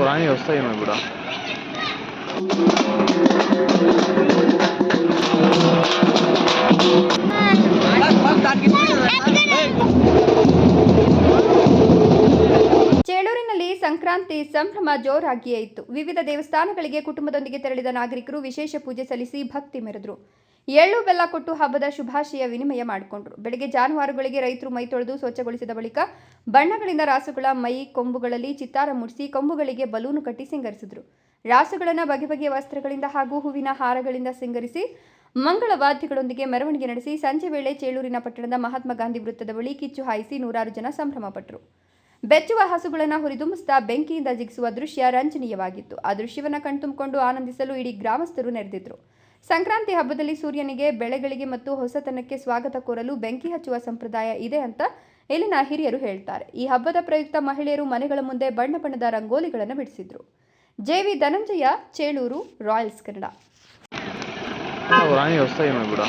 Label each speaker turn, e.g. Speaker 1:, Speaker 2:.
Speaker 1: ರಾಣಿ ಹೊಸ್ತಾಗಿ ನೋಡ್ಬಿಡ.
Speaker 2: ಚೇಳೂರಿನಲ್ಲಿ ಸಂಕ್ರಾಂತಿ ಸಂಭ್ರಮ ಜೋರಾಗಿಯೇ ಇತ್ತು. ವಿವಿಧ ದೇವಸ್ಥಾನಗಳಿಗೆ ಕುಟುಂಬದೊಂದಿಗೆ ತೆರಳಿದ ನಾಗರಿಕರು ವಿಶೇಷ ಪೂಜೆ ಸಲ್ಲಿಸಿ ಭಕ್ತಿ ಮೆರೆದರು. ಎಳ್ಳು ಬೆಲ್ಲ ಕೊಟ್ಟು ಹಬ್ಬದ ಶುಭಾಶಯ ವಿನಿಮಯ ಮಾಡಿಕೊಂಡರು. ಬೆಳಗ್ಗೆ ಜಾನುವಾರುಗಳಿಗೆ ರೈತರು ಮೈ ತೊಳೆದು ಸ್ವಚ್ಛಗೊಳಿಸಿದ ಬಳಿಕ ಬಣ್ಣಗಳಿಂದ ರಾಸುಗಳ ಮೈ ಕೊಂಬುಗಳಲ್ಲಿ ಚಿತ್ತಾರ ಮೂಡಿಸಿ ಕೊಂಬುಗಳಿಗೆ ಬಲೂನು ಕಟ್ಟಿ ಸಿಂಗರಿಸಿದರು. ರಾಸುಗಳನ್ನು ಬಗೆ ಬಗೆಯ ವಸ್ತ್ರಗಳಿಂದ ಹಾಗೂ ಹೂವಿನ ಹಾರಗಳಿಂದ ಸಿಂಗರಿಸಿ ಮಂಗಳ ವಾದ್ಯಗಳೊಂದಿಗೆ ಮೆರವಣಿಗೆ ನಡೆಸಿ ಸಂಜೆ ವೇಳೆ ಚೇಳೂರಿನ ಪಟ್ಟಣದ ಮಹಾತ್ಮ ಗಾಂಧಿ ವೃತ್ತದ ಬಳಿ ಕಿಚ್ಚು ಹಾಯಿಸಿ ನೂರಾರು ಜನ ಸಂಭ್ರಮಪಟ್ಟರು. ಬೆಚ್ಚುವ ಹಸುಗಳನ್ನು ಹುರಿದುಂಬಿಸುತ್ತಾ ಬೆಂಕಿಯಿಂದ ಜಿಗಿಸುವ ದೃಶ್ಯ ರಂಜನೀಯವಾಗಿತ್ತು. ಆ ದೃಶ್ಯವನ್ನು ಕಣ್ತುಂಬಿಕೊಂಡು ಆನಂದಿಸಲು ಇಡೀ ಗ್ರಾಮಸ್ಥರು ನೆರೆದಿದ್ದರು. ಸಂಕ್ರಾಂತಿ ಹಬ್ಬದಲ್ಲಿ ಸೂರ್ಯನಿಗೆ, ಬೆಳೆಗಳಿಗೆ ಮತ್ತು ಹೊಸತನಕ್ಕೆ ಸ್ವಾಗತ ಕೋರಲು ಬೆಂಕಿ ಹಚ್ಚುವ ಸಂಪ್ರದಾಯ ಇದೆ ಅಂತ ಇಲ್ಲಿನ ಹಿರಿಯರು ಹೇಳ್ತಾರೆ. ಈ ಹಬ್ಬದ ಪ್ರಯುಕ್ತ ಮಹಿಳೆಯರು ಮನೆಗಳ ಮುಂದೆ ಬಣ್ಣ ಬಣ್ಣದ ರಂಗೋಲಿಗಳನ್ನು ಬಿಡಿಸಿದ್ರು. ಜೆ.ವಿ. ಧನಂಜಯ, ಚೇಳೂರು, ರಾಯಲ್ಸ್ ಕನ್ನಡ.
Speaker 1: ರಾಣಿ ಹೊಸ್ತಾಗಿ ನೋಡ್ಬಿಡ.